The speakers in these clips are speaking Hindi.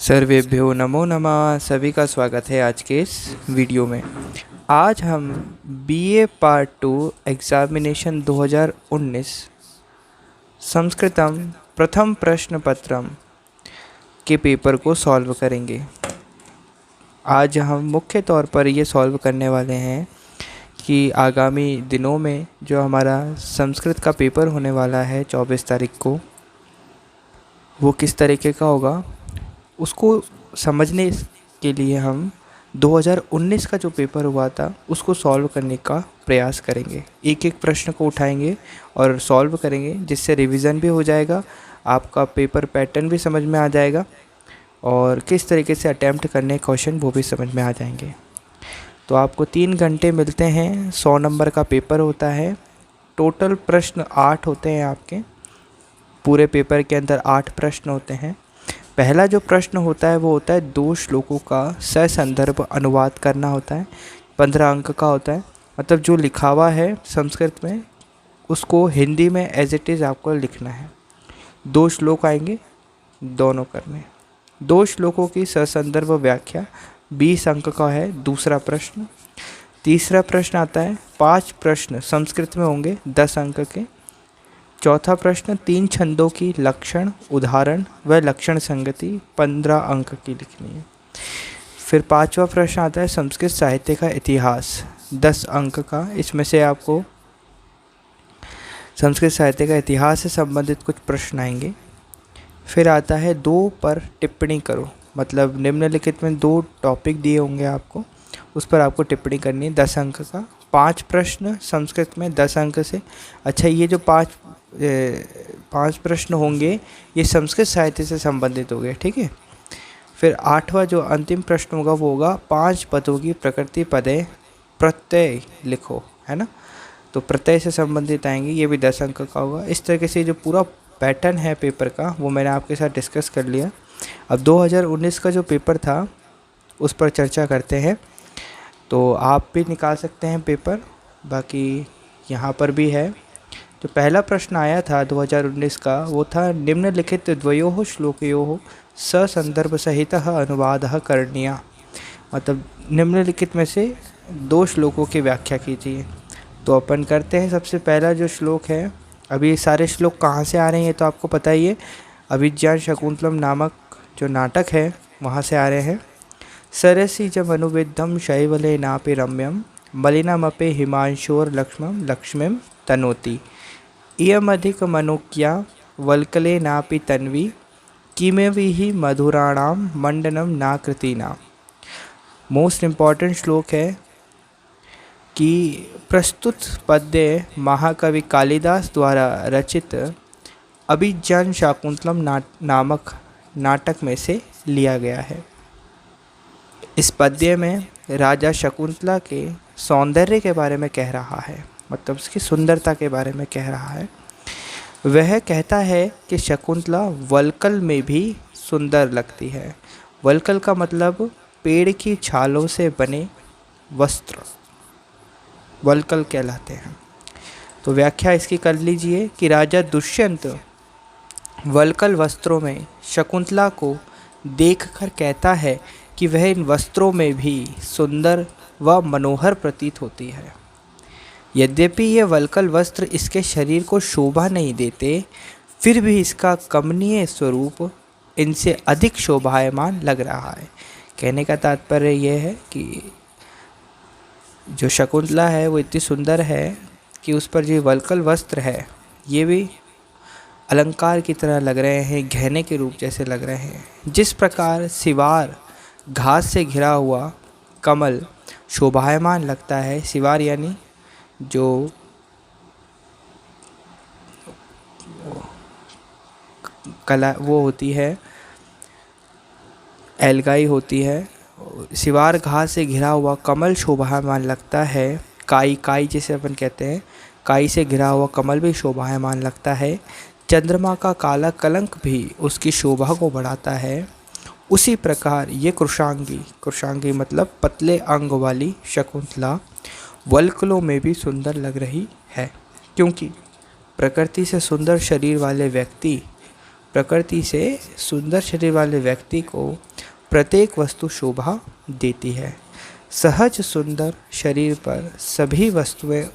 सर्वेभ्यो नमो नमः। सभी का स्वागत है आज के इस वीडियो में। आज हम बीए पार्ट 2 एग्जामिनेशन 2019 संस्कृतम प्रथम प्रश्न पत्रम के पेपर को सॉल्व करेंगे। आज हम मुख्य तौर पर ये सॉल्व करने वाले हैं कि आगामी दिनों में जो हमारा संस्कृत का पेपर होने वाला है 24 तारीख को, वो किस तरीके का होगा उसको समझने के लिए हम 2019 का जो पेपर हुआ था उसको सॉल्व करने का प्रयास करेंगे। एक एक प्रश्न को उठाएंगे और सॉल्व करेंगे, जिससे रिवीजन भी हो जाएगा, आपका पेपर पैटर्न भी समझ में आ जाएगा और किस तरीके से अटैम्प्ट करने क्वेश्चन वो भी समझ में आ जाएंगे। तो आपको 3 घंटे मिलते हैं। 100 नंबर का पेपर होता है। टोटल प्रश्न 8 होते हैं। आपके पूरे पेपर के अंदर 8 प्रश्न होते हैं। पहला जो प्रश्न होता है वो होता है 2 श्लोकों का ससंदर्भ अनुवाद करना होता है। 15 अंक का होता है। मतलब जो लिखा हुआ है संस्कृत में उसको हिंदी में एज इट इज़ आपको लिखना है। 2 श्लोक आएंगे, दोनों करने। 2 श्लोकों की ससंदर्भ व्याख्या 20 अंक का है दूसरा प्रश्न। तीसरा प्रश्न आता है 5 प्रश्न संस्कृत में होंगे 10 अंक के। चौथा प्रश्न 3 छंदों की लक्षण, उदाहरण व लक्षण संगति 15 अंक की लिखनी है। फिर 5वां प्रश्न आता है संस्कृत साहित्य का इतिहास 10 अंक का। इसमें से आपको संस्कृत साहित्य का इतिहास से संबंधित कुछ प्रश्न आएंगे। फिर आता है 2 पर टिप्पणी करो, मतलब निम्नलिखित में 2 टॉपिक दिए होंगे आपको, उस पर आपको टिप्पणी करनी है 10 अंक का। 5 प्रश्न संस्कृत में 10 अंक से। अच्छा, ये जो 5 प्रश्न होंगे ये संस्कृत साहित्य से संबंधित हो गए, ठीक है। फिर 8वां जो अंतिम प्रश्न होगा वो होगा 5 पदों की प्रकृति पदे प्रत्यय लिखो, है ना। तो प्रत्यय से संबंधित आएंगे, ये भी 10 अंक का होगा। इस तरीके से जो पूरा पैटर्न है पेपर का वो मैंने आपके साथ डिस्कस कर लिया। अब 2019 का जो पेपर था उस पर चर्चा करते हैं। तो आप भी निकाल सकते हैं पेपर, बाकी यहाँ पर भी है। जो पहला प्रश्न आया था 2019 का वो था निम्नलिखित द्वयोः श्लोकयोः ससंदर्भ सहित अनुवादः करणीय। मतलब निम्नलिखित में से 2 श्लोकों की व्याख्या कीजिए। तो अपन करते हैं। सबसे पहला जो श्लोक है, अभी सारे श्लोक कहाँ से आ रहे हैं तो आपको पता ही है, अभिज्ञान शाकुंतलम नामक जो नाटक है वहाँ से आ रहे हैं। सरसी जब अनुविद्धम शैवले नापि रम्यम मलिनमपे हिमांशोर लक्ष्मम लक्ष्मीम तनोति इयमधिक मनुक्या वल्कले नापि तन्वी किमेविहि मधुराणाम मंडनम नाकृतीना। मोस्ट इम्पॉर्टेंट श्लोक है कि प्रस्तुत पद्य महाकवि कालिदास द्वारा रचित अभिज्ञान शाकुंतलम नामक नाटक में से लिया गया है। इस पद्य में राजा शकुंतला के सौंदर्य के बारे में कह रहा है, मतलब उसकी सुंदरता के बारे में कह रहा है। वह कहता है कि शकुंतला वल्कल में भी सुंदर लगती है। वल्कल का मतलब पेड़ की छालों से बने वस्त्र वल्कल कहलाते हैं। तो व्याख्या इसकी कर लीजिए कि राजा दुष्यंत वल्कल वस्त्रों में शकुंतला को देखकर कहता है कि वह इन वस्त्रों में भी सुंदर व मनोहर प्रतीत होती है। यद्यपि ये वल्कल वस्त्र इसके शरीर को शोभा नहीं देते, फिर भी इसका कमनीय स्वरूप इनसे अधिक शोभायमान लग रहा है। कहने का तात्पर्य यह है कि जो शकुंतला है वो इतनी सुंदर है कि उस पर जो वल्कल वस्त्र है ये भी अलंकार की तरह लग रहे हैं, गहने के रूप जैसे लग रहे हैं। जिस प्रकार सिवार घास से घिरा हुआ कमल शोभायमान लगता है, सिवार यानी जो कला वो होती है, एलगाई होती है, सिवार घास से घिरा हुआ कमल शोभायमान लगता है। काई जिसे अपन कहते हैं, काई से घिरा हुआ कमल भी शोभायमान लगता है। चंद्रमा का काला कलंक भी उसकी शोभा को बढ़ाता है। उसी प्रकार ये कृशांगी मतलब पतले अंग वाली शकुंतला वल्कलों में भी सुंदर लग रही है, क्योंकि प्रकृति से सुंदर शरीर वाले व्यक्ति प्रकृति से सुंदर शरीर वाले व्यक्ति को प्रत्येक वस्तु शोभा देती है। सहज सुंदर शरीर पर सभी वस्तुएं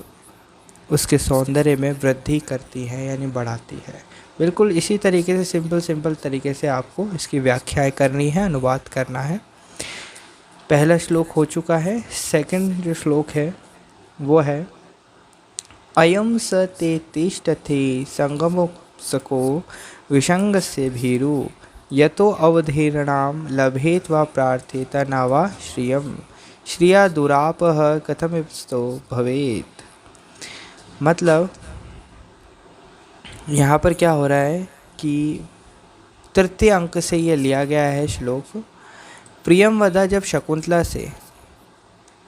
उसके सौंदर्य में वृद्धि करती हैं यानी बढ़ाती है। बिल्कुल इसी तरीके से सिंपल तरीके से आपको इसकी व्याख्याएं करनी है, अनुवाद करना है। पहला श्लोक हो चुका है। सेकंड जो श्लोक है वो है अयम स ते तिष्ठते संगमो सको विसंग से भीरु यतो अवधीर्णाम लभेत वा प्रार्थेत न वा श्रियम श्रिया दुरापह कथमिस्तो भवेत। मतलब यहाँ पर क्या हो रहा है कि तृतीय अंक से ये लिया गया है श्लोक। प्रियमवदा जब शकुंतला से,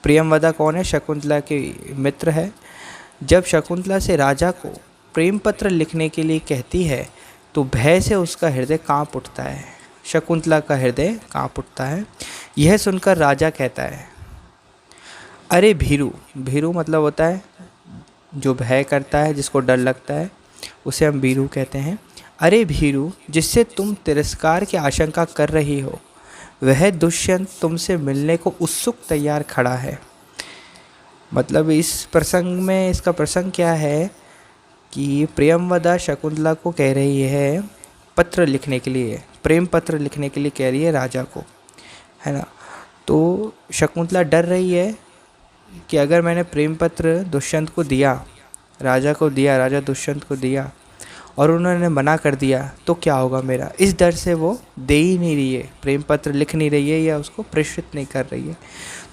प्रियमवदा कौन है? शकुंतला के मित्र है। जब शकुंतला से राजा को प्रेम पत्र लिखने के लिए कहती है तो भय से उसका हृदय कांप उठता है। शकुंतला का हृदय कांप उठता है। यह सुनकर राजा कहता है अरे भीरु, भीरु मतलब होता है जो भय करता है, जिसको डर लगता है, उसे हम भीरु कहते हैं। अरे भीरु, जिससे तुम तिरस्कार की आशंका कर रही हो वह दुष्यंत तुमसे मिलने को उत्सुक तैयार खड़ा है। मतलब इस प्रसंग में, इसका प्रसंग क्या है कि प्रियमवदा शकुंतला को कह रही है पत्र लिखने के लिए, प्रेम पत्र लिखने के लिए कह रही है राजा को, है ना। तो शकुंतला डर रही है कि अगर मैंने प्रेम पत्र दुष्यंत को दिया, राजा को दिया, राजा दुष्यंत को दिया और उन्होंने मना कर दिया तो क्या होगा मेरा। इस डर से वो दे ही नहीं रही है, प्रेम पत्र लिख नहीं रही है या उसको प्रेषित नहीं कर रही है।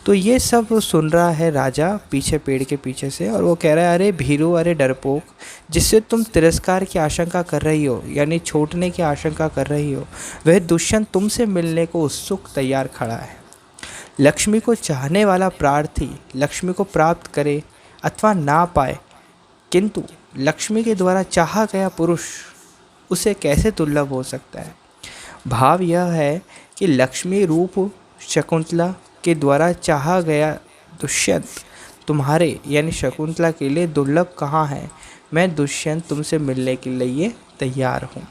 तो ये सब सुन रहा है राजा पीछे, पेड़ के पीछे से, और वो कह रहा है अरे भीरू, अरे डरपोक, जिससे तुम तिरस्कार की आशंका कर रही हो यानी छूटने की आशंका कर रही हो, वह दुष्यंत तुमसे मिलने को उत्सुक तैयार खड़ा है। लक्ष्मी को चाहने वाला प्रार्थी लक्ष्मी को प्राप्त करे अथवा ना पाए, किंतु लक्ष्मी के द्वारा चाहा गया पुरुष उसे कैसे दुर्लभ हो सकता है। भाव यह है कि लक्ष्मी रूप शकुंतला के द्वारा चाहा गया दुष्यंत तुम्हारे यानी शकुंतला के लिए दुर्लभ कहाँ है। मैं दुष्यंत तुमसे मिलने के लिए तैयार हूँ।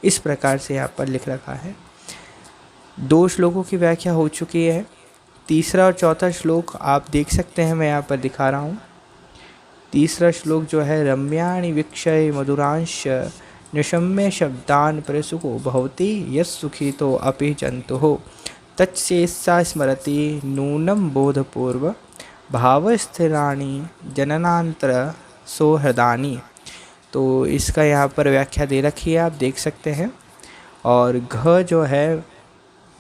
इस प्रकार से यहाँ पर लिख रखा है। 2 श्लोकों की व्याख्या हो चुकी है। तीसरा और चौथा श्लोक आप देख सकते हैं, मैं यहाँ पर दिखा रहा हूँ। तीसरा श्लोक जो है रम्याणि वीक्षय मधुरांश निशम्य शब्दान परिसुको भवति यस्सुखितो अपि जन्तुः तच्चेत्सा स्मरति नूनं बोधपूर्व भावस्थिराणि जननांतर सौहृदानि। तो इसका यहाँ पर व्याख्या दे रखी है, आप देख सकते हैं। और घ जो है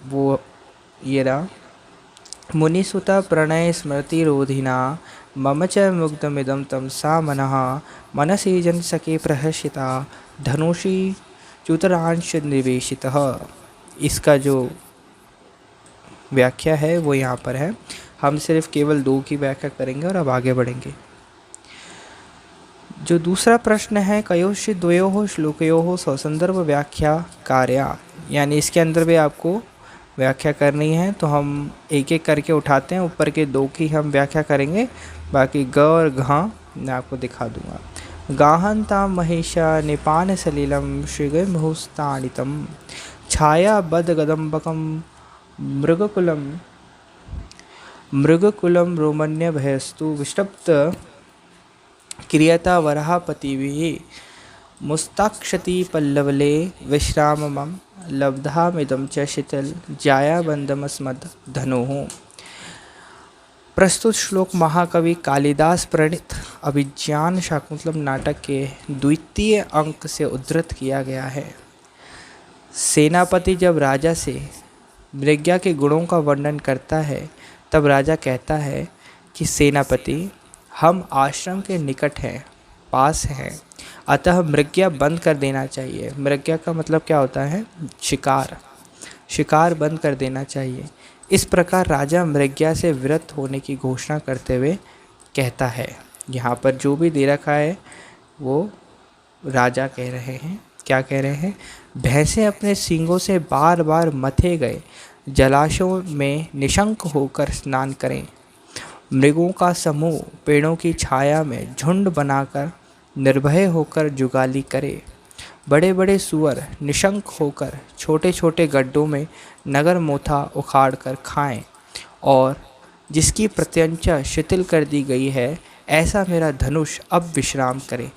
वो ये रहा, मुनिसुता प्रणय स्मृति रोधिना मम च मुग्धमिदं तम सा मनः मनसि जनसखे प्रहर्षिता धनुषी चुतरांश निवेशितः। इसका जो व्याख्या है वो यहाँ पर है। हम सिर्फ केवल 2 की व्याख्या करेंगे और अब आगे बढ़ेंगे। जो दूसरा प्रश्न है कयोश्चित् द्वयोः श्लोकयोः स्वसंदर्भ व्याख्या कार्या, यानी इसके अंदर भी आपको व्याख्या करनी है। तो हम एक एक करके उठाते हैं। ऊपर के 2 की हम व्याख्या करेंगे, बाकी ग और घ मैं आपको दिखा दूंगा। गाहंता महिषा निपान सलिलम श्रीगमुस्ताड़ितम छाया बद गदम्बकम मृगकुलम रोमन्य भयस्तु विष्टप्त क्रियता वराहपतिभिः मुस्ताक्षति पल्लवले विश्राममं लब्धामिदं च शिथिल जायाबंदमस्मद् धनुः। प्रस्तुत श्लोक महाकवि कालिदास प्रणीत अभिज्ञान शाकुंतलम नाटक के 2य अंक से उद्धृत किया गया है। सेनापति जब राजा से मृग्या के गुणों का वर्णन करता है तब राजा कहता है कि सेनापति, हम आश्रम के निकट हैं, पास हैं, अतः मृग्या बंद कर देना चाहिए। मृग्या का मतलब क्या होता है? शिकार। शिकार बंद कर देना चाहिए। इस प्रकार राजा मृग्या से विरत होने की घोषणा करते हुए कहता है। यहाँ पर जो भी दे रखा है वो राजा कह रहे हैं। क्या कह रहे हैं? भैंसें अपने सींगों से बार बार मथे गए जलाशयों में निशंक होकर स्नान करें। मृगों का समूह पेड़ों की छाया में झुंड बनाकर निर्भय होकर जुगाली करे। बड़े बड़े सुअर निशंक होकर छोटे छोटे गड्ढों में नगर मोथा उखाड़ कर खाएं, और जिसकी प्रत्यंचा शिथिल कर दी गई है, ऐसा मेरा धनुष अब विश्राम करे।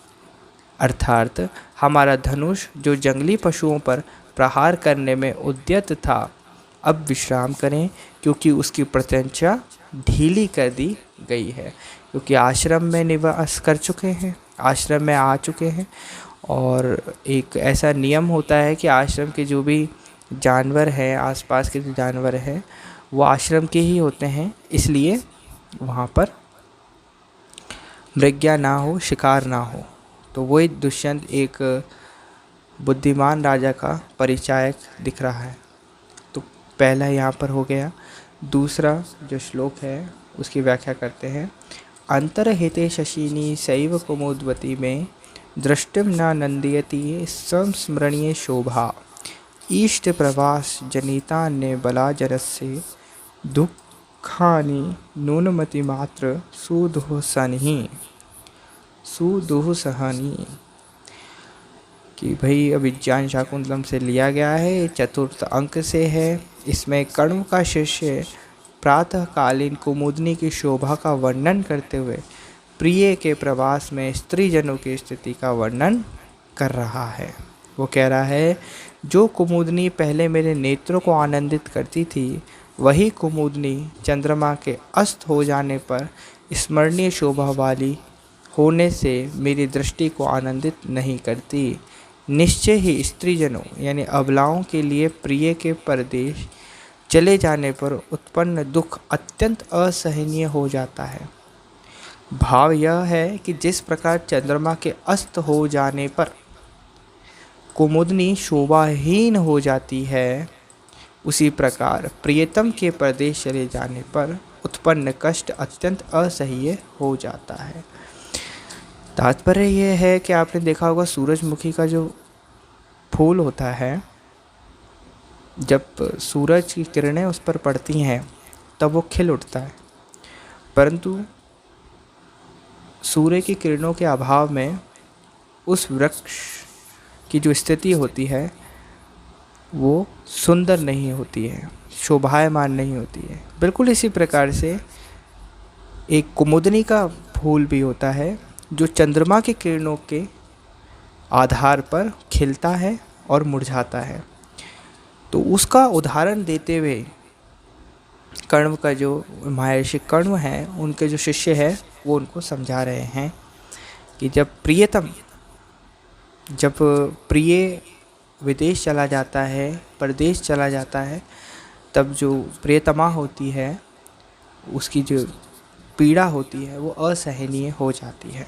अर्थात हमारा धनुष जो जंगली पशुओं पर प्रहार करने में उद्यत था, अब विश्राम करें, क्योंकि उसकी प्रत्यंचा ढीली कर दी गई है। क्योंकि आश्रम में निवास कर चुके हैं, आश्रम में आ चुके हैं, और एक ऐसा नियम होता है कि आश्रम के जो भी जानवर हैं, आसपास के जो जानवर हैं, वो आश्रम के ही होते हैं, इसलिए वहाँ पर मृग्या ना हो, शिकार ना हो। तो वही दुष्यंत एक बुद्धिमान राजा का परिचायक दिख रहा है। तो पहला यहाँ पर हो गया। दूसरा जो श्लोक है उसकी व्याख्या करते हैं। अंतर्हिते शशिनी सैव कुमुद्वती में दृष्टिम न नंदयति संस्मरणीय शोभा, ईष्ट प्रवास जनिता ने बला जरस्य दुखानि नूनमति मात्र सुदुःसहनी। कि भाई अभिज्ञान शाकुंतलम से लिया गया है, चतुर्थ अंक से है। इसमें कण्व का शिष्य प्रातःकालीन कुमुदनी की शोभा का वर्णन करते हुए प्रिय के प्रवास में स्त्री जनों की स्थिति का वर्णन कर रहा है। वो कह रहा है, जो कुमुदनी पहले मेरे नेत्रों को आनंदित करती थी, वही कुमुदनी चंद्रमा के अस्त हो जाने पर स्मरणीय शोभा वाली होने से मेरी दृष्टि को आनंदित नहीं करती। निश्चय ही स्त्रीजनों यानी अबलाओं के लिए प्रिय के परदेश चले जाने पर उत्पन्न दुख अत्यंत असहनीय हो जाता है। भाव यह है कि जिस प्रकार चंद्रमा के अस्त हो जाने पर कुमुदनी शोभाहीन हो जाती है, उसी प्रकार प्रियतम के परदेश चले जाने पर उत्पन्न कष्ट अत्यंत असह्य हो जाता है। तात्पर्य यह है कि आपने देखा होगा सूरजमुखी का जो फूल होता है, जब सूरज की किरणें उस पर पड़ती हैं तब वो खिल उठता है, परंतु सूर्य की किरणों के अभाव में उस वृक्ष की जो स्थिति होती है वो सुंदर नहीं होती है, शोभायमान नहीं होती है। बिल्कुल इसी प्रकार से एक कुमुदनी का फूल भी होता है जो चंद्रमा की किरणों के आधार पर खिलता है और मुरझाता है। तो उसका उदाहरण देते हुए कण्व का जो महर्षि कण्व हैं, उनके जो शिष्य है वो उनको समझा रहे हैं कि जब प्रिय विदेश चला जाता है, परदेश चला जाता है, तब जो प्रियतमा होती है उसकी जो पीड़ा होती है वो असहनीय हो जाती है।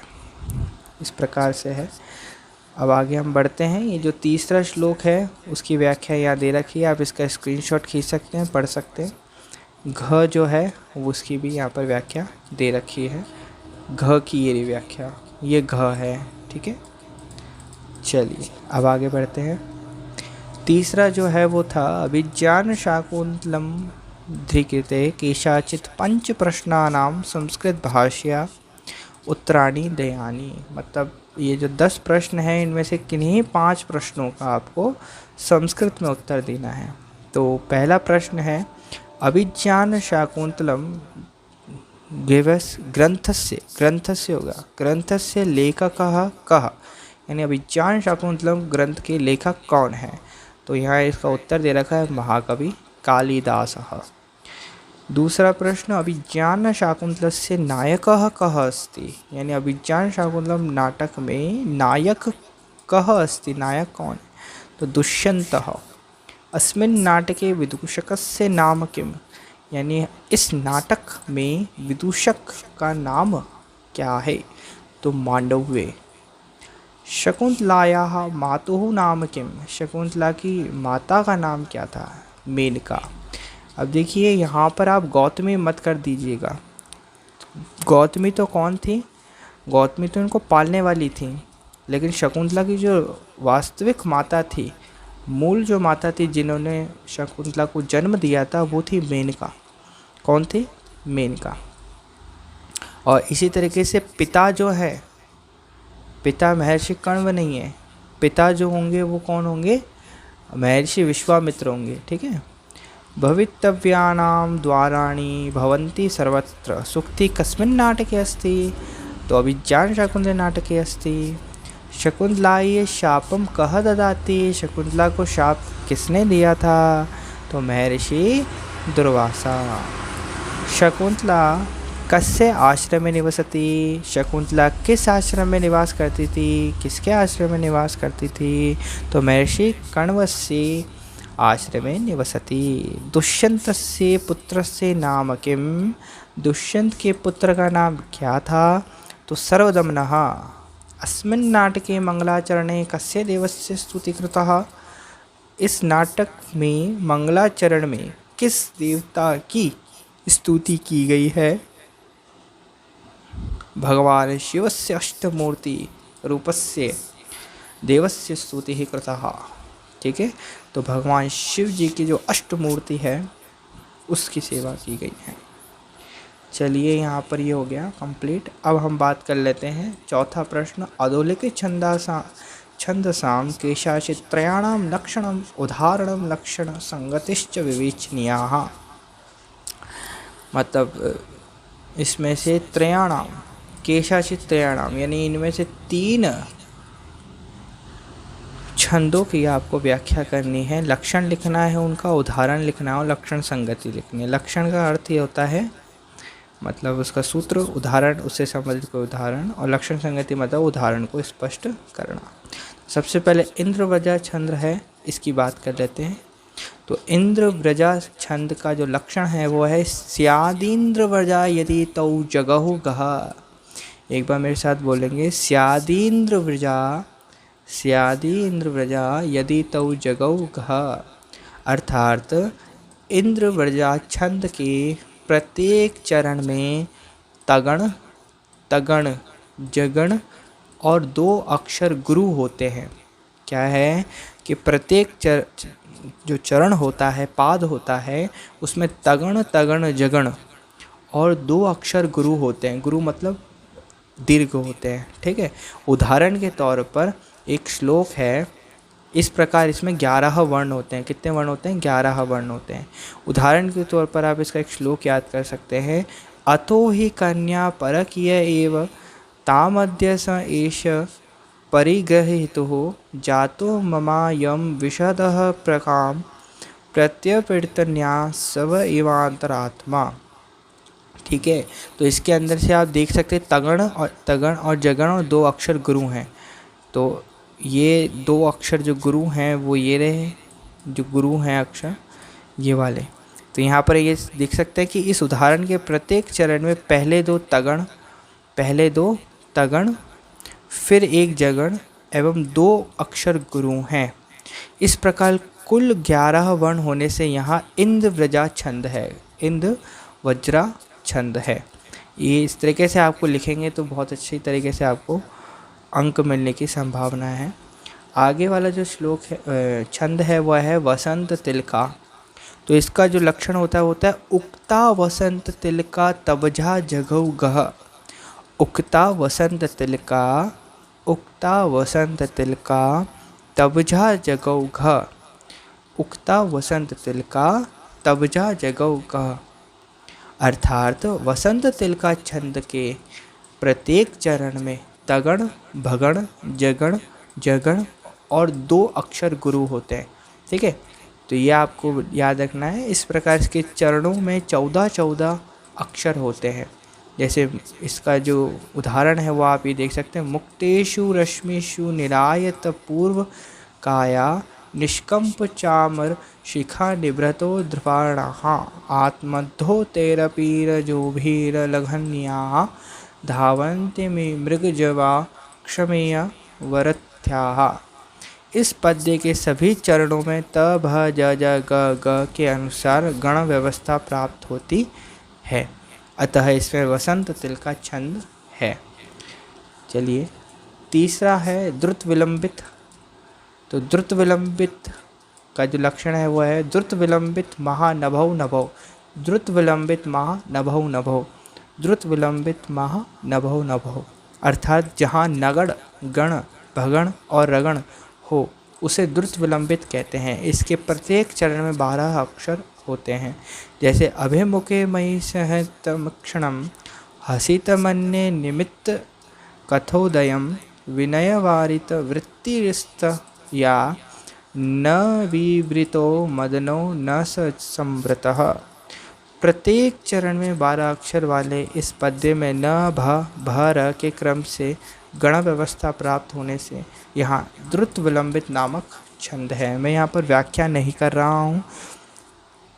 इस प्रकार से है। अब आगे हम बढ़ते हैं। ये जो तीसरा श्लोक है उसकी व्याख्या यहाँ दे रखी है, आप इसका स्क्रीनशॉट खींच सकते हैं, पढ़ सकते हैं। घ जो है वो उसकी भी यहाँ पर व्याख्या दे रखी है। घ की ये व्याख्या, ये घ है, ठीक है। चलिए अब आगे बढ़ते हैं। तीसरा जो है वो था अभिज्ञान शाकुंतलम धृकृते केशाचित पंच प्रश्नानाम संस्कृत भाष्या उत्तराणी दयानी। मतलब ये जो 10 प्रश्न हैं, इनमें से किन्हीं 5 प्रश्नों का आपको संस्कृत में उत्तर देना है। तो पहला प्रश्न है, अभिज्ञान शाकुंतलम ग्रंथस्य लेखकः कः, यानी अभिज्ञान शाकुंतलम ग्रंथ के लेखक कौन है। तो यहाँ इसका उत्तर दे रखा है महाकवि कालिदासः। दूसरा प्रश्न, अभिज्ञान शाकुंतलस्य नायकः कः अस्ति, यानी अभिज्ञान शाकुंतलम नाटक में नायक कः अस्ति, नायक कौन है। तो दुष्यन्तः। अस्मिन् नाटके विदूषकस्य नाम किम, यानी इस नाटक में विदूषक का नाम क्या है। तो मांडव्य। शकुंतलायाः मातुः नाम किम, शकुंतला की माता का नाम क्या था, मेनका। अब देखिए यहाँ पर आप गौतमी मत कर दीजिएगा। गौतमी तो कौन थी, गौतमी तो इनको पालने वाली थी, लेकिन शकुंतला की जो वास्तविक माता थी, मूल जो माता थी जिन्होंने शकुंतला को जन्म दिया था, वो थी मेनका। कौन थी, मेनका। और इसी तरीके से पिता जो है, पिता महर्षि कण्व नहीं है, पिता जो होंगे वो कौन होंगे, महर्षि विश्वामित्र होंगे। ठीक है। भवितव्यानां द्वाराणि भवन्ति सर्वत्र सूक्ति कस्मिन् नाटके अस्ति, तो अभिज्ञान शाकुंतले नाटके अस्ति। शकुंतलायै शापम कः ददाति, शकुंतला को शाप किसने दिया था, तो महर्षि दुर्वासा। शकुंतला कस्य आश्रमे निवसति, शकुंतला किस आश्रम में निवास करती थी, किसके आश्रम में निवास करती थी, तो महर्षि कण्वस्य आश्रमे निवसति। दुष्यंतस्य पुत्रस्य नाम किम, दुष्यंत के पुत्र का नाम क्या था, तो सर्वदमनः। अस्मिन् नाटके मंगलाचरणे कस्य देवस्य स्तुति कृतः, इस नाटक में मंगलाचरण में किस देवता की स्तुति की गई है, भगवान शिवस्य अष्टमूर्ति रूपस्य देवस्य स्तुति कृतः। ठीक है। तो भगवान शिव जी की जो अष्टमूर्ति है उसकी सेवा की गई है। चलिए यहाँ पर ये हो गया कंप्लीट। अब हम बात कर लेते हैं चौथा प्रश्न, अधोलिखित छंदसाम केशाचित् त्रयाणां लक्षणम् उदाहरणं लक्षण संगतिश्च विवेचनीयाः। मतलब इसमें से त्रयाणां केशाचित् त्रयाणां यानी इनमें से 3 छंदों की आपको व्याख्या करनी है, लक्षण लिखना है, उनका उदाहरण लिखना है और लक्षण संगति लिखनी है। लक्षण का अर्थ ये होता है मतलब उसका सूत्र, उदाहरण उससे संबंधित कोई उदाहरण, और लक्षण संगति मतलब उदाहरण को स्पष्ट करना। सबसे पहले इंद्रव्रजा छंद है, इसकी बात कर लेते हैं। तो इंद्रव्रजा छंद का जो लक्षण है वो है स्यादीन्द्रव्रजा यदि तौ जगहु गः। एक बार मेरे साथ बोलेंगे, स्यादी इंद्रव्रजा यदि तौ जगौ गः। अर्थात इंद्रव्रजा छंद के प्रत्येक चरण में तगण, तगण, जगण और 2 अक्षर गुरु होते हैं। क्या है कि प्रत्येक जो चरण होता है, पाद होता है, उसमें तगण, तगण, जगण और 2 अक्षर गुरु होते हैं। गुरु मतलब दीर्घ होते हैं। ठीक है। उदाहरण के तौर पर एक श्लोक है, इस प्रकार इसमें 11 वर्ण होते हैं। कितने वर्ण होते हैं? 11 वर्ण होते हैं। उदाहरण के तौर पर आप इसका एक श्लोक याद कर सकते हैं, अतो हि कन्या परकीय एव तामद्य स एष परिगृहीतुः जातो ममायं विशदः प्रकाम प्रत्यपीडतन्या सव एवांतरात्मा। ठीक है। तो इसके अंदर से आप देख सकते हैं तगण और जगण और 2 अक्षर गुरु हैं। तो ये 2 अक्षर जो गुरु हैं वो ये रहे, जो गुरु हैं अक्षर ये वाले। तो यहाँ पर ये देख सकते हैं कि इस उदाहरण के प्रत्येक चरण में पहले 2 तगण फिर 1 जगण एवं 2 अक्षर गुरु हैं। इस प्रकार कुल 11 वर्ण होने से यहाँ इंद्रव्रजा छंद है, इंद्रव्रजा छंद है। ये इस तरीके से आपको लिखेंगे तो बहुत अच्छी तरीके से आपको अंक मिलने की संभावना है। आगे वाला जो श्लोक है, छंद है, वह है वसंत तिलका। तो इसका जो लक्षण होता है उक्ता वसंत तिलका तबझा जगौ गः। उक्ता वसंत तिलका तबझा जगौ गः। उक्ता वसंत तिलका तबझा जगौ गः। अर्थात वसंत तिलका छंद के प्रत्येक चरण में तगण, भगण, जगण, जगण और 2 अक्षर गुरु होते हैं। ठीक है। तो ये आपको याद रखना है। इस प्रकार के चरणों में 14 अक्षर होते हैं। जैसे इसका जो उदाहरण है वो आप ये देख सकते हैं, मुक्तेषु रश्मिषु निरायत पूर्व काया निष्कंप चामर शिखा निभृतो ध्रुवाणाः आत्मद्धो तेरपीरजोभीर लघन्याः धावन्ति मे मृगजवा क्षमेय वरथ्याः। इस पद्य के सभी चरणों में त भ ज ज ग ग के अनुसार गण व्यवस्था प्राप्त होती है, अतः इसमें वसंत तिलका छंद है। चलिए तीसरा है द्रुत विलंबित। तो द्रुत विलंबित का जो लक्षण है वह है द्रुत विलंबित महानभौ नभौ। द्रुत विलंबित महानभौ नभौ। द्रुत विलंबित महानभौ नभौ। अर्थात जहाँ नगण, गण, भगण और रगण हो उसे द्रुत विलंबित कहते हैं। इसके प्रत्येक चरण में 12 अक्षर होते हैं। जैसे अभिमुखे मयि सहतमक्षणम हसितमन्ये निमित्त कथोदयम विनयवारित वृत्तिरिस्त या न विवृतो मदनो न संवृतः। प्रत्येक चरण में 12 अक्षर वाले इस पद्य में न भ र के क्रम से गण व्यवस्था प्राप्त होने से यहाँ द्रुत विलंबित नामक छंद है। मैं यहाँ पर व्याख्या नहीं कर रहा हूँ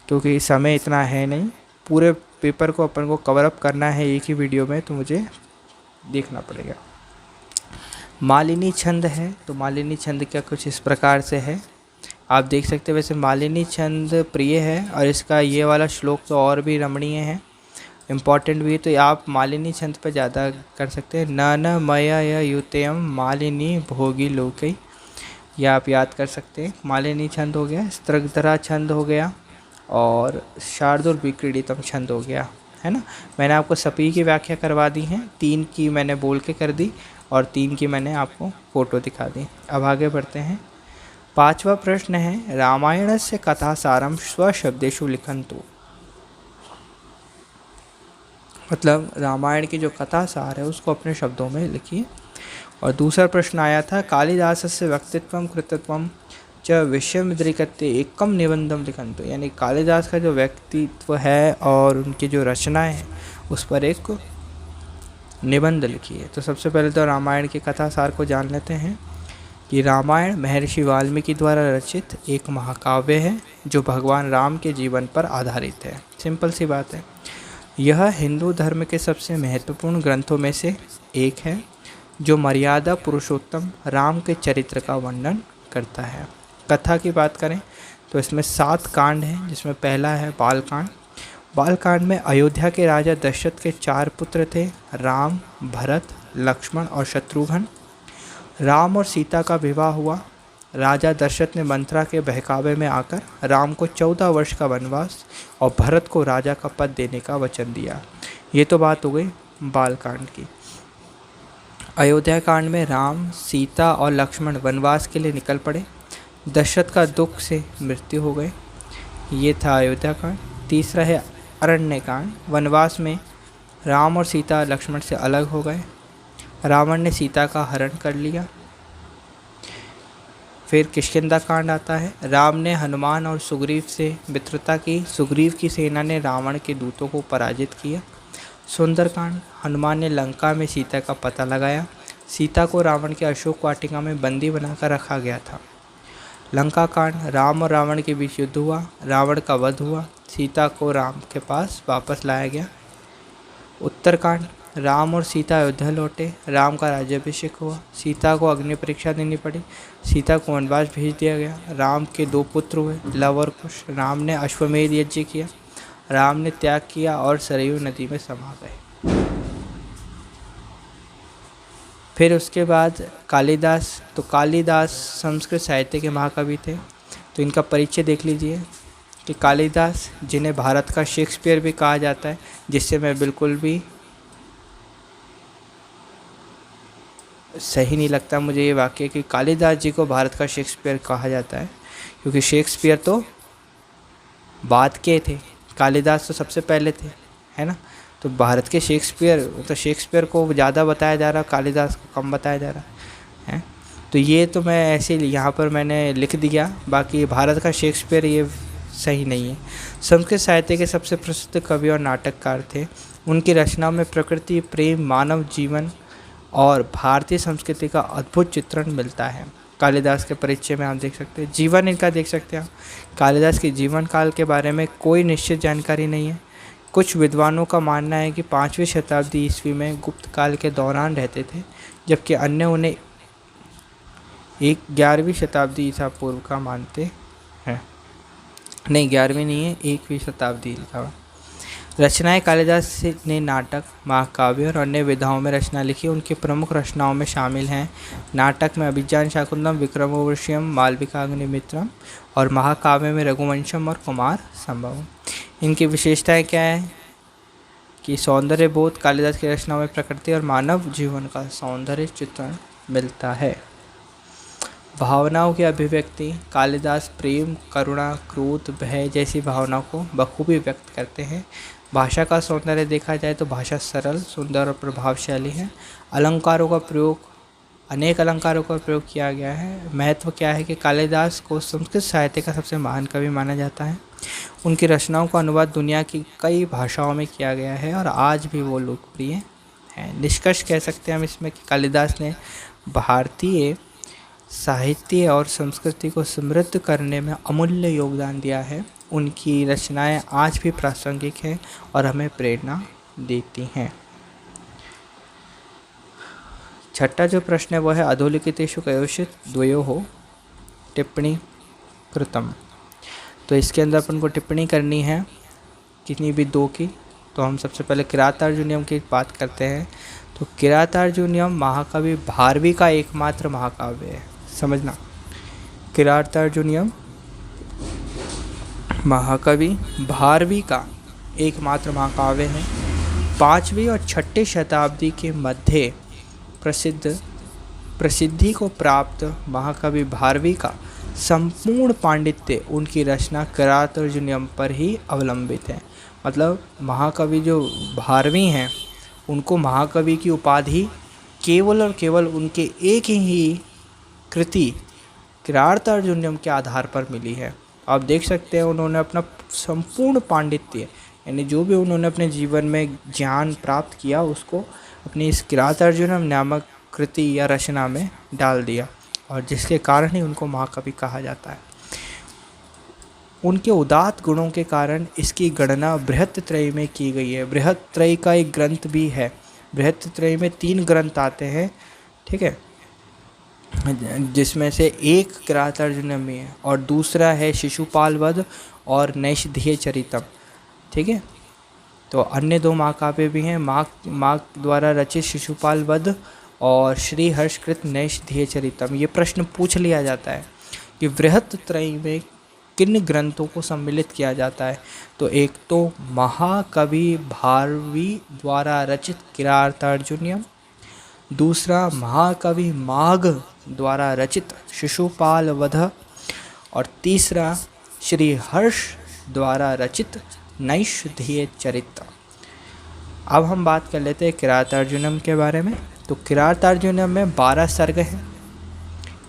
क्योंकि समय इतना है नहीं। पूरे पेपर को अपन को कवर अप करना है एक ही वीडियो में, तो मुझे देखना पड़ेगा। मालिनी छंद है, तो मालिनी छंद क्या कुछ इस प्रकार से है, आप देख सकते हैं। वैसे मालिनी छंद प्रिय है और इसका ये वाला श्लोक तो और भी रमणीय है, इम्पॉर्टेंट भी है, तो आप मालिनी छंद पर ज़्यादा कर सकते हैं। न मया युतेयम मालिनी भोगी लोकई, यह आप याद कर सकते हैं। मालिनी छंद हो गया, स्त्रगधरा छंद हो गया और शार्दुल विक्रीडितम छंद हो गया, है ना। मैंने आपको सभी की व्याख्या करवा दी है, 3 की मैंने बोल के कर दी और 3 की मैंने आपको फ़ोटो दिखा दी। अब आगे बढ़ते हैं। 5वां प्रश्न है, रामायण से कथा सारम स्वशब्देषु लिखन्तु। मतलब रामायण की जो कथा सार है उसको अपने शब्दों में लिखिए। और दूसरा प्रश्न आया था, कालिदास से व्यक्तित्वम कृतत्वम च विषयमुद्रिकत्ते एकम निबंधम लिखन्तु। यानी कालिदास का जो व्यक्तित्व है और उनकी जो रचनाएं हैं उस पर एक निबंध लिखिए। तो सबसे पहले तो रामायण की कथा सार को जान लेते हैं कि रामायण महर्षि वाल्मीकि द्वारा रचित एक महाकाव्य है जो भगवान राम के जीवन पर आधारित है। सिंपल सी बात है। यह हिंदू धर्म के सबसे महत्वपूर्ण ग्रंथों में से एक है जो मर्यादा पुरुषोत्तम राम के चरित्र का वर्णन करता है। कथा की बात करें तो इसमें 7 कांड हैं, जिसमें पहला है बालकांड। बालकांड में अयोध्या के राजा दशरथ के 4 पुत्र थे, राम, भरत, लक्ष्मण और शत्रुघ्न। राम और सीता का विवाह हुआ। राजा दशरथ ने मंथरा के बहकावे में आकर राम को 14 वर्ष का वनवास और भरत को राजा का पद देने का वचन दिया। ये तो बात हो गई बालकांड की। अयोध्या कांड में राम, सीता और लक्ष्मण वनवास के लिए निकल पड़े। दशरथ का दुख से मृत्यु हो गई। ये था अयोध्या कांड। तीसरा है अरण्य कांड। वनवास में राम और सीता लक्ष्मण से अलग हो गए। रावण ने सीता का हरण कर लिया। फिर किष्किंधा कांड आता है। राम ने हनुमान और सुग्रीव से मित्रता की। सुग्रीव की सेना ने रावण के दूतों को पराजित किया। सुंदरकांड, हनुमान ने लंका में सीता का पता लगाया। सीता को रावण के अशोक वाटिका में बंदी बनाकर रखा गया था। लंका कांड, राम और रावण के बीच युद्ध हुआ। रावण का वध हुआ। सीता को राम के पास वापस लाया गया। उत्तरकांड, राम और सीता अयोध्या लौटे। राम का राज्याभिषेक हुआ। सीता को अग्नि परीक्षा देनी पड़ी। सीता को वनवास भेज दिया गया। राम के 2 पुत्र हुए, लव और कुश। राम ने अश्वमेध यज्ञ किया। राम ने त्याग किया और सरयू नदी में समा गए। फिर उसके बाद कालिदास। तो कालिदास संस्कृत साहित्य के महाकवि थे। तो इनका परिचय देख लीजिए कि कालिदास, जिन्हें भारत का शेक्सपियर भी कहा जाता है, जिससे मैं बिल्कुल भी सही नहीं लगता मुझे ये वाक्य कि कालिदास जी को भारत का शेक्सपियर कहा जाता है, क्योंकि शेक्सपियर तो बाद के थे, कालिदास तो सबसे पहले थे, है ना। तो भारत के शेक्सपियर, तो शेक्सपियर को ज़्यादा बताया जा रहा, कालिदास को कम बताया जा रहा है। तो ये तो मैं ऐसे यहाँ पर मैंने लिख दिया, बाकी भारत का शेक्सपियर ये सही नहीं है। संस्कृत साहित्य के सबसे प्रसिद्ध कवि और नाटककार थे। उनकी रचनाओं में प्रकृति, प्रेम, मानव जीवन और भारतीय संस्कृति का अद्भुत चित्रण मिलता है। कालिदास के परिचय में आप देख सकते हैं, जीवन इनका देख सकते हैं आप। कालिदास के जीवन काल के बारे में कोई निश्चित जानकारी नहीं है। कुछ विद्वानों का मानना है कि 5वीं शताब्दी ईस्वी में गुप्त काल के दौरान रहते थे, जबकि अन्य उन्हें 11वीं शताब्दी ईसा पूर्व का मानते हैं। नहीं, 11वीं नहीं है, 1वीं शताब्दी लिखा हुआ। रचनाएं कालिदास ने नाटक, महाकाव्य और अन्य विधाओं में रचना लिखी। उनकी प्रमुख रचनाओं में शामिल हैं नाटक में अभिज्ञान शाकुंतलम, विक्रमोर्वशीयम, मालविकाग्निमित्रम और महाकाव्य में रघुवंशम और कुमार संभवम। इनकी विशेषताएं क्या है कि सौंदर्य बोध, कालिदास की रचनाओं में प्रकृति और मानव जीवन का सौंदर्य चित्रण मिलता है। भावनाओं की अभिव्यक्ति। कालिदास प्रेम, करुणा, क्रोध, भय जैसी भावनाओं को बखूबी व्यक्त करते हैं। भाषा का सौंदर्य देखा जाए तो भाषा सरल, सुंदर और प्रभावशाली है। अलंकारों का प्रयोग, अनेक अलंकारों का प्रयोग किया गया है। महत्व क्या है कि कालिदास को संस्कृत साहित्य का सबसे महान कवि माना जाता है। उनकी रचनाओं का अनुवाद दुनिया की कई भाषाओं में किया गया है और आज भी वो लोकप्रिय हैं। निष्कर्ष कह सकते हैं हम इसमें कि कालिदास ने भारतीय साहित्य और संस्कृति को समृद्ध करने में अमूल्य योगदान दिया है। उनकी रचनाएं आज भी प्रासंगिक हैं और हमें प्रेरणा देती हैं। छठा जो प्रश्न है वो है अधोलिखितेषु कयोचित् द्वयोः टिप्पणी कृतम्। तो इसके अंदर अपन को टिप्पणी करनी है कितनी भी दो की। तो हम सबसे पहले किरातार्जुनीयम की बात करते हैं। तो किरातार्जुनीयम महाकवि भारवी का एकमात्र महाकाव्य है, समझना। किरातार्जुनीयम महाकवि भारवी का एकमात्र महाकाव्य है। 5वीं और 6ठी शताब्दी के मध्य प्रसिद्धि को प्राप्त महाकवि भारवी का संपूर्ण पांडित्य उनकी रचना किरातार्जुनीयम पर ही अवलंबित है। मतलब महाकवि जो भारवी हैं उनको महाकवि की उपाधि केवल और केवल उनके एक ही कृति किरातार्जुनीयम के आधार पर मिली है। आप देख सकते हैं उन्होंने अपना संपूर्ण पांडित्य, यानी जो भी उन्होंने अपने जीवन में ज्ञान प्राप्त किया उसको अपनी इस किरातार्जुनीयम नामक कृति या रचना में डाल दिया, और जिसके कारण ही उनको महाकवि कहा जाता है। उनके उदात्त गुणों के कारण इसकी गणना बृहत्त्रयी में की गई है। बृहत्त्रयी का एक ग्रंथ भी है। बृहत्त्रयी में 3 ग्रंथ आते हैं, ठीक है, जिसमें से एक किरातार्जुनीयम में है और दूसरा है शिशुपाल वध और नैषधीय चरितम, ठीक है। तो अन्य 2 महाकाव्य भी हैं, मार्क द्वारा रचित शिशुपाल वध और श्री हर्षकृत नैषधीय चरितम। ये प्रश्न पूछ लिया जाता है कि बृहत्त्रयी में किन ग्रंथों को सम्मिलित किया जाता है। तो एक तो महाकवि भारवी द्वारा रचित किरातार्जुनीयम, दूसरा महाकवि माघ द्वारा रचित शिशुपाल वध और तीसरा श्री हर्ष द्वारा रचित नैषधीय चरित। अब हम बात कर लेते हैं किरातार्जुनीयम के बारे में। तो किरातार्जुनीयम में 12 सर्ग हैं।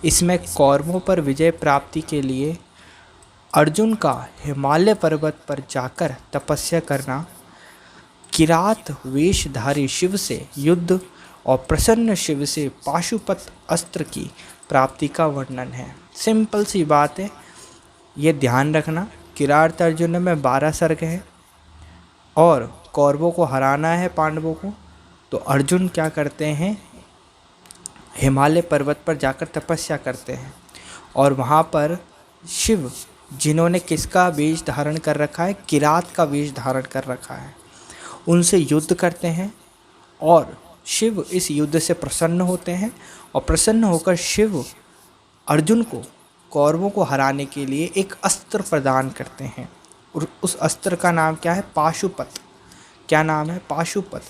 इसमें कौरवों पर विजय प्राप्ति के लिए अर्जुन का हिमालय पर्वत पर जाकर तपस्या करना, किरात वेशधारी शिव से युद्ध और प्रसन्न शिव से पाशुपत अस्त्र की प्राप्ति का वर्णन है। सिंपल सी बात है, ये ध्यान रखना। किरातार्जुनीयम में 12 सर्ग हैं और कौरवों को हराना है पांडवों को। तो अर्जुन क्या करते हैं, हिमालय पर्वत पर जाकर तपस्या करते हैं और वहाँ पर शिव, जिन्होंने किसका वेश धारण कर रखा है, किरात का वेश धारण कर रखा है, उनसे युद्ध करते हैं और शिव इस युद्ध से प्रसन्न होते हैं और प्रसन्न होकर शिव अर्जुन को कौरवों को हराने के लिए एक अस्त्र प्रदान करते हैं। और उस अस्त्र का नाम क्या है, पाशुपत। क्या नाम है, पाशुपत।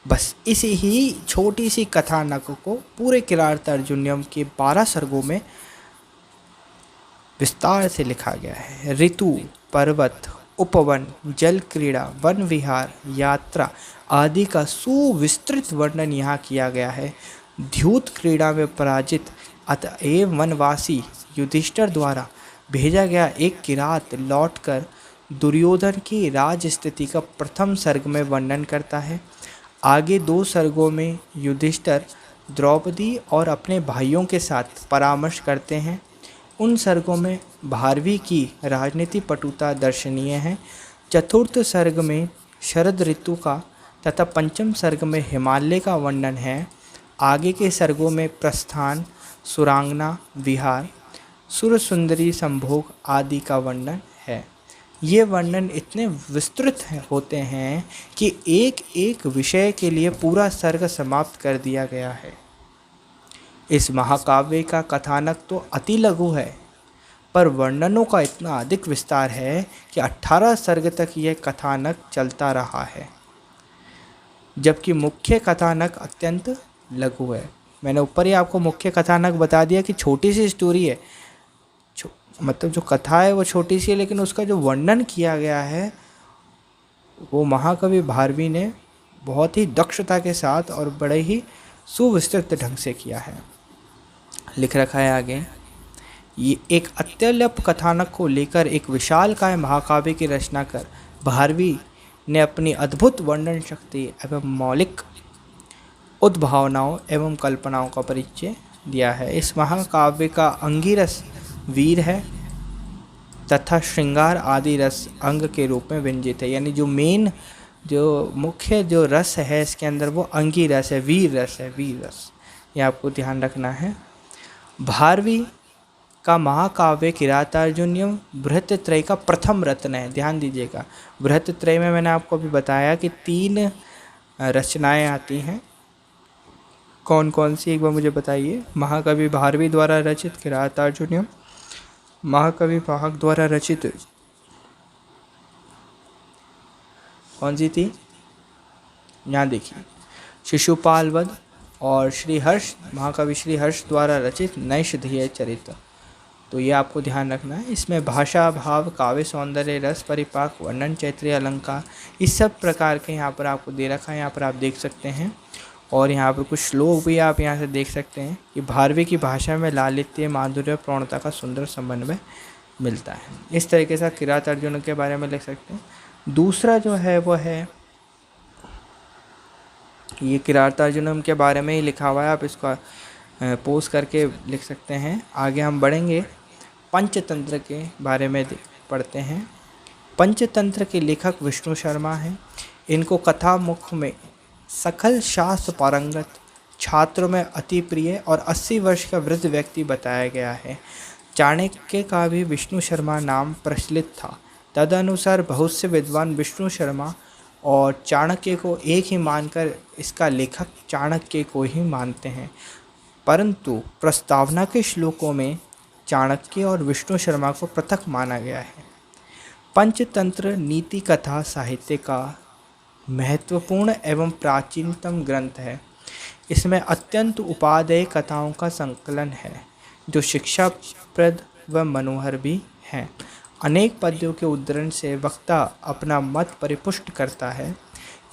बस इसी ही छोटी सी कथानक को पूरे किरातार्जुनीयम के 12 सर्गों में विस्तार से लिखा गया है। ऋतु, पर्वत, उपवन, जल क्रीड़ा, वन विहार, यात्रा आदि का सुविस्तृत वर्णन यहाँ किया गया है। द्यूत क्रीड़ा में पराजित अतएव वनवासी युधिष्ठिर द्वारा भेजा गया एक किरात लौटकर दुर्योधन की राज स्थिति का प्रथम सर्ग में वर्णन करता है। आगे 2 सर्गों में युधिष्ठिर द्रौपदी और अपने भाइयों के साथ परामर्श करते हैं। उन सर्गों में भारवी की राजनीति पटुता दर्शनीय है। चतुर्थ सर्ग में शरद ऋतु का तथा पंचम सर्ग में हिमालय का वर्णन है। आगे के सर्गों में प्रस्थान, सुरांगना, विहार, सुर सुंदरी संभोग आदि का वर्णन है। ये वर्णन इतने विस्तृत होते हैं कि एक एक विषय के लिए पूरा सर्ग समाप्त कर दिया गया है। इस महाकाव्य का कथानक तो अति लघु है, पर वर्णनों का इतना अधिक विस्तार है कि 18 सर्ग तक यह कथानक चलता रहा है, जबकि मुख्य कथानक अत्यंत लघु है। मैंने ऊपर ही आपको मुख्य कथानक बता दिया कि छोटी सी स्टोरी है, मतलब जो कथा है वो छोटी सी है, लेकिन उसका जो वर्णन किया गया है वो महाकवि भारवी ने बहुत ही दक्षता के साथ और बड़े ही सुविस्तृत ढंग से किया है। लिख रखा है आगे, ये एक अत्यल्प कथानक को लेकर एक विशालकाय महाकाव्य की रचना कर भारवी ने अपनी अद्भुत वर्णन शक्ति एवं मौलिक उद्भावनाओं एवं कल्पनाओं का परिचय दिया है। इस महाकाव्य का अंगिरस वीर है तथा श्रृंगार आदि रस अंग के रूप में व्यंजित है। यानी जो मेन जो मुख्य जो रस है इसके अंदर वो अंगी रस है, वीर रस है, वीर रस, ये आपको ध्यान रखना है। भारवी का महाकाव्य किरातार्जुनीयम बृहत्त्रयी का प्रथम रत्न है। ध्यान दीजिएगा, बृहत्त्रयी में मैंने आपको अभी बताया कि 3 रचनाएं आती हैं, कौन कौन सी एक बार मुझे बताइए। महाकवि भारवी द्वारा रचित किरातार्जुनीयम, महाकवि वाहक द्वारा रचित कौन सी थी, यहाँ देखिए, शिशुपाल वध, और श्री हर्ष, महाकवि श्री हर्ष द्वारा रचित नैषधीय चरित्र। तो ये आपको ध्यान रखना है। इसमें भाषा, भाव, काव्य सौंदर्य, रस परिपाक, वर्णन, चैत्रीय अलंकार, इस सब प्रकार के यहाँ पर आपको दे रखा है, यहाँ पर आप देख सकते हैं। और यहाँ पर कुछ श्लोक भी आप यहाँ से देख सकते हैं कि भारवी की भाषा में लालित्य, माधुर्य, प्रौढ़ता का सुंदर समन्वय मिलता है। इस तरीके से किरातार्जुन के बारे में लिख सकते हैं। दूसरा जो है वो है, ये किरातार्जुनम के बारे में ही लिखा हुआ है, आप इसका पोस्ट करके लिख सकते हैं। आगे हम बढ़ेंगे, पंचतंत्र के बारे में पढ़ते हैं। पंचतंत्र के लेखक विष्णु शर्मा हैं। इनको कथा मुख में सकल शास्त्र पारंगत, छात्रों में अति प्रिय और 80 वर्ष का वृद्ध व्यक्ति बताया गया है। चाणक्य का भी विष्णु शर्मा नाम प्रचलित था। तदनुसार बहुत से विद्वान विष्णु शर्मा और चाणक्य को एक ही मानकर इसका लेखक चाणक्य को ही मानते हैं, परंतु प्रस्तावना के श्लोकों में चाणक्य और विष्णु शर्मा को पृथक माना गया है। पंचतंत्र नीति कथा साहित्य का महत्वपूर्ण एवं प्राचीनतम ग्रंथ है। इसमें अत्यंत उपादेय कथाओं का संकलन है जो शिक्षाप्रद व मनोहर भी हैं। अनेक पद्यों के उद्धरण से वक्ता अपना मत परिपुष्ट करता है।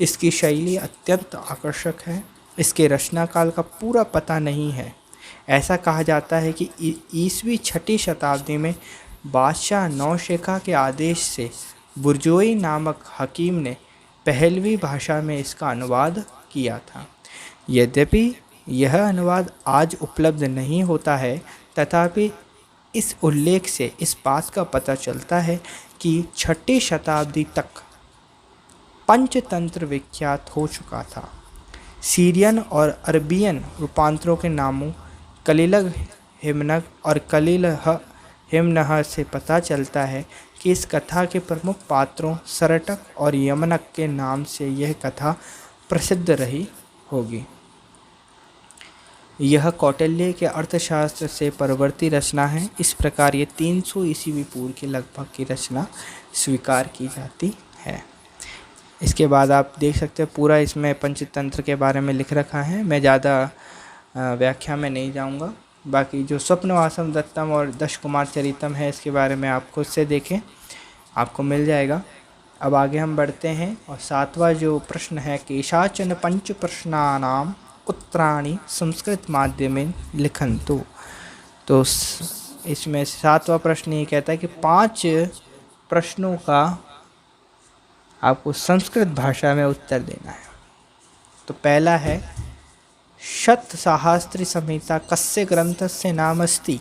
इसकी शैली अत्यंत आकर्षक है। इसके रचना काल का पूरा पता नहीं है। ऐसा कहा जाता है कि ईसवी 6ठी शताब्दी में बादशाह नौशेखा के आदेश से बुर्जोई नामक हकीम ने पहलवी भाषा में इसका अनुवाद किया था। यद्यपि यह अनुवाद आज उपलब्ध नहीं होता है, तथापि इस उल्लेख से इस बात का पता चलता है कि 6ठी शताब्दी तक पंचतंत्र विख्यात हो चुका था। सीरियन और अरबियन रूपांतरों के नामों कलिलग हिमनग और कलिलह हिमनह से पता चलता है कि इस कथा के प्रमुख पात्रों सरटक और यमनक के नाम से यह कथा प्रसिद्ध रही होगी। यह कौटिल्य के अर्थशास्त्र से परवर्ती रचना है। इस प्रकार ये 300 ईस्वी पूर्व के लगभग की रचना स्वीकार की जाती है। इसके बाद आप देख सकते हैं पूरा इसमें पंचतंत्र के बारे में लिख रखा है। मैं ज़्यादा व्याख्या में नहीं जाऊंगा। बाकी जो स्वप्नवासम दत्तम और दश कुमार चरितम है इसके बारे में आप खुद से देखें, आपको मिल जाएगा। अब आगे हम बढ़ते हैं और 7वां जो प्रश्न है, केशाचन पंच प्रश्नानाम उत्तराणि संस्कृत माध्यमेन लिखन्तु। तो इसमें 7वां प्रश्न ये कहता है कि 5 प्रश्नों का आपको संस्कृत भाषा में उत्तर देना है। तो पहला है, शतसाहस्री संहिता कस्य ग्रंथस्य नाम अस्ति।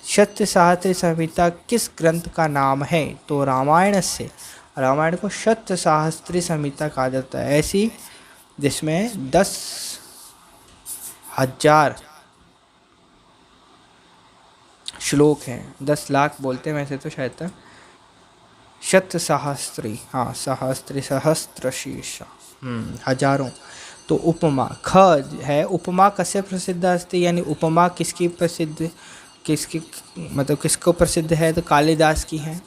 शतसाहस्री संहिता किस ग्रंथ का नाम है? तो रामायण से, रामायण को शतसाहस्री संहिता कहा जाता है, ऐसी जिसमें 10,000 श्लोक हैं। 10 लाख बोलते हैं वैसे तो शायद तक। शतसाहस्री, हाँ सहस्त्री, सहस्त्र शीर्ष, हजारों। तो उपमा ख है, उपमा कस्य प्रसिद्ध अस्ति, यानी उपमा किसकी प्रसिद्ध, किसकी मतलब किसको प्रसिद्ध है? तो कालिदास की है।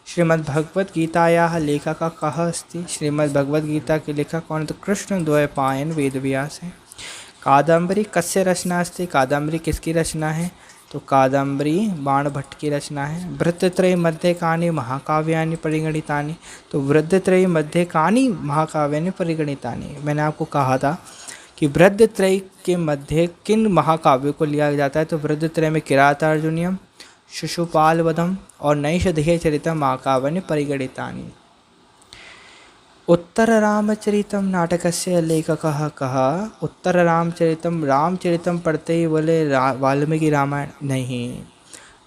श्रीमद् भगवद गीतायाः लेखक कः अस्ति। श्रीमद् भगवद गीता के लेखक कौन? तो कृष्ण द्वैपायन वेदव्यास हैं। कादम्बरी कस्य रचना अस्ति, कादम्बरी किसकी रचना है, तो कादम्बरी बाणभट्ट की रचना है। वृत्तत्रयी मध्ये कानि महाकाव्यानि परिगणितानि, तो वृत्तत्रयी मध्ये कानि महाकाव्यानि परिगणितानि, मैंने आपको कहा था कि वृत्तत्रयी के मध्य किन महाकाव्यों को लिया जाता है, तो वृत्तत्रयी में किरातार्जुनीयम, शिशुपालवधम और नैषधीयचरितम महाकाव्यानि परिगणितानि। उत्तररामचरितम नाटकस्य लेखकः कः, उत्तररामचरितम रामचरितम पढ़ते ही बोले वाल्मीकि रामायण नहीं,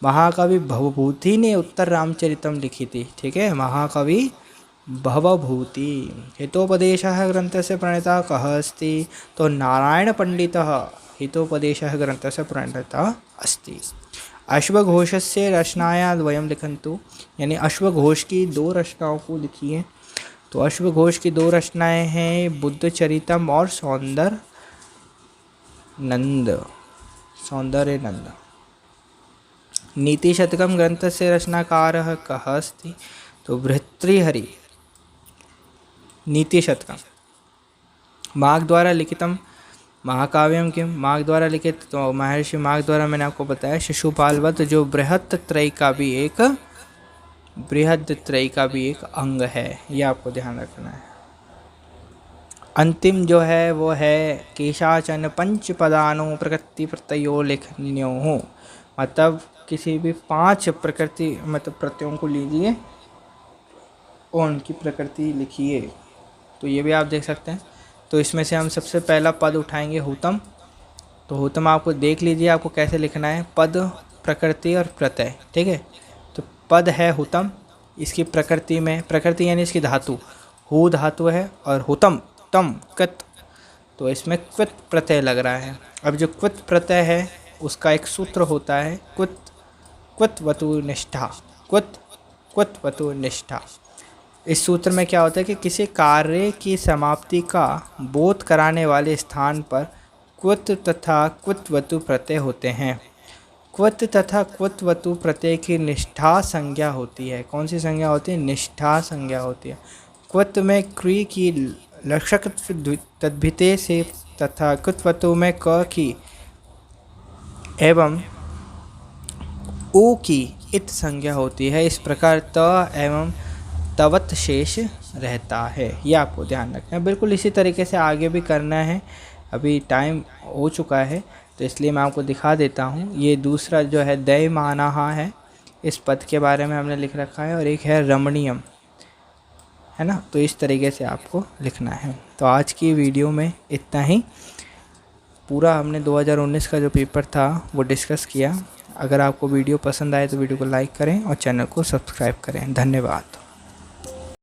महाकवि भवभूति ने उत्तर रामचरितम लिखी थी, ठीक है, महाकवि भवभूति। हितोपदेशः ग्रन्थस्य प्रणेता कः अस्ति, तो नारायण पंडितः हितोपदेशः ग्रन्थस्य प्रणेता अस्ति। अश्वघोषस्य रचनाया द्वयं लिखन्तु, यानी अश्वघोष की 2 रचनाओं को लिखिए। तो अश्वघोष की 2 रचनाएं हैं बुद्ध चरितम और सौंदर्य नंद। नीति शतकम ग्रंथ से रचनाकारः कः अस्ति, तो भर्तृहरि। नीति शतकम माघ द्वारा लिखितम महाकाव्यम किम, माघ द्वारा लिखित, तो महर्षि माघ द्वारा मैंने आपको बताया शिशुपालवध, जो बृहत त्रयी का भी एक अंग है, ये आपको ध्यान रखना है। अंतिम जो है वो है केशाचन पंचपदानो प्रकृति प्रत्ययो लेखन्यो, मतलब किसी भी 5 प्रकृति मतलब प्रत्ययों को लीजिए और उनकी प्रकृति लिखिए। तो ये भी आप देख सकते हैं। तो इसमें से हम सबसे पहला पद उठाएंगे हुतम। तो हुतम आपको देख लीजिए आपको कैसे लिखना है, पद, प्रकृति और प्रत्यय, ठीक है। तो पद है हुतम, इसकी प्रकृति में, प्रकृति यानी इसकी धातु, हु धातु है और हुतम तम कृत, तो इसमें कृत प्रत्यय लग रहा है। अब जो कृत प्रत्यय है उसका एक सूत्र होता है कृत वतु निष्ठा। इस सूत्र में क्या होता है कि किसी कार्य की समाप्ति का बोध कराने वाले स्थान पर कृत तथा कृतवतु प्रत्यय होते हैं। कृत तथा कृतवतु प्रत्यय की निष्ठा संज्ञा होती है। कौन सी संज्ञा होती है, निष्ठा संज्ञा होती है। कृत में क्री की लक्षक तद्भिते से तथा कृतवतु में क की एवं ऊ की इत संज्ञा होती है। इस प्रकार त एवं तवत शेष रहता है, ये आपको ध्यान रखना है। बिल्कुल इसी तरीके से आगे भी करना है। अभी टाइम हो चुका है तो इसलिए मैं आपको दिखा देता हूँ। ये दूसरा जो है दयमानहा है, इस पद के बारे में हमने लिख रखा है, और एक है रमणीयम, है ना। तो इस तरीके से आपको लिखना है। तो आज की वीडियो में इतना ही। पूरा हमने 2019 का जो पेपर था वो डिस्कस किया। अगर आपको वीडियो पसंद आए तो वीडियो को लाइक करें और चैनल को सब्सक्राइब करें। धन्यवाद।